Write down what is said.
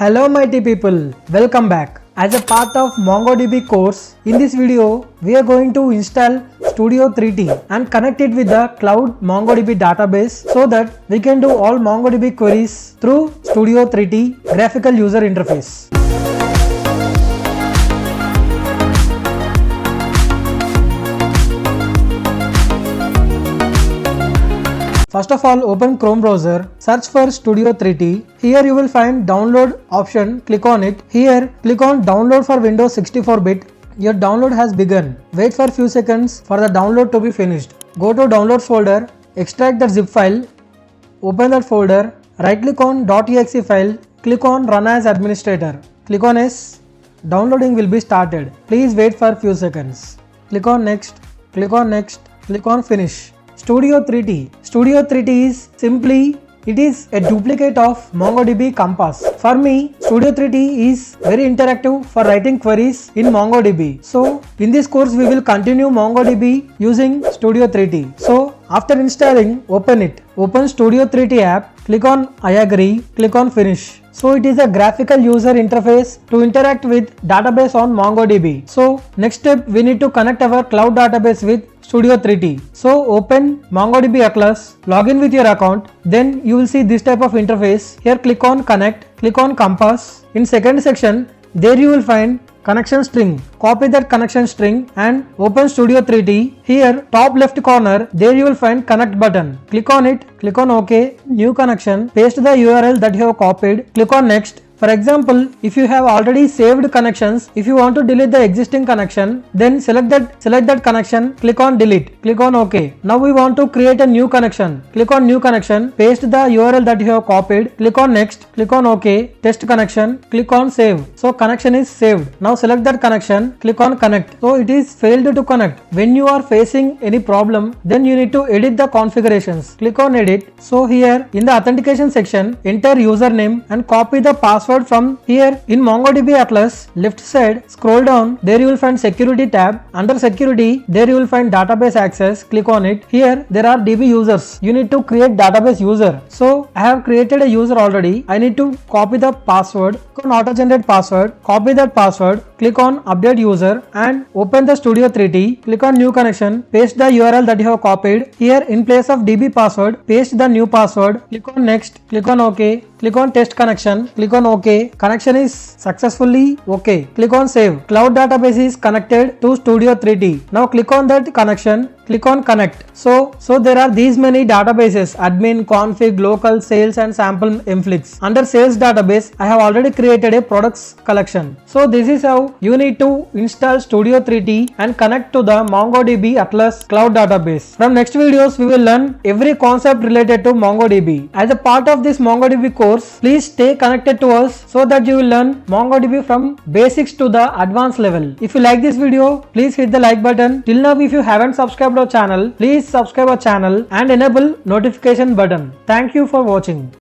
Hello mighty people, welcome back. As a part of MongoDB course, in this video, we are going to install Studio 3T and connect it with the cloud MongoDB database so that we can do all MongoDB queries through Studio 3T graphical user interface. First of all, open Chrome browser, search for Studio 3T. Here you will find download option, click on it. Here, click on download for Windows 64-bit. Your download has begun. Wait for few seconds for the download to be finished. Go to downloads folder, extract the zip file, open that folder, right click on .exe file, click on run as administrator. Click on yes, downloading will be started. Please wait for few seconds. Click on next, click on next, click on finish. Studio 3T. Studio 3T is simply it is a duplicate of MongoDB Compass. For me, Studio 3T is very interactive for writing queries in MongoDB. So, in this course, we will continue MongoDB using Studio 3T. So, after installing, open it. Open Studio 3T app, click on I agree, click on finish. So, it is a graphical user interface to interact with database on MongoDB. So, next step, we need to connect our cloud database with Studio 3T. So open MongoDB Atlas, log in with your account, then you will see this type of interface. Here click on connect, click on compass. In second section, there you will find connection string. Copy that connection string and open Studio 3T. Here top left corner, there you will find connect button. Click on it, click on OK, new connection, paste the URL that you have copied, click on next. For example, if you have already saved connections, if you want to delete the existing connection, then select that connection, click on delete, click on OK. Now we want to create a new connection. Click on new connection, paste the URL that you have copied, click on next, click on OK, test connection, click on save. So connection is saved. Now select that connection, click on connect. So it is failed to connect. When you are facing any problem, then you need to edit the configurations. Click on edit. So here in the authentication section, enter username and copy the password from here. In MongoDB Atlas, left side, scroll down, there you will find security tab. Under security, there you will find database access, click on it. Here there are DB users. You need to create database user. So I have created a user already. I need to copy the password. Click on auto generate password, copy that password, click on update user and open the Studio 3T. Click on new connection, paste the URL that you have copied. Here in place of DB password, paste the new password. Click on next, click on OK, click on test connection, click on OK. Connection is successfully OK. Click on save. Cloud database is connected to Studio 3T. Now click on that connection. Click on connect. So there are these many databases: admin, config, local, sales and sample mflix. Under sales database, I have already created a products collection. So this is how you need to install Studio 3T and connect to the MongoDB Atlas cloud database. From next videos, we will learn every concept related to MongoDB. As a part of this MongoDB course, please stay connected to us so that you will learn MongoDB from basics to the advanced level. If you like this video, please hit the like button. Till now, if you haven't subscribed our channel, please subscribe our channel and enable notification button. Thank you for watching.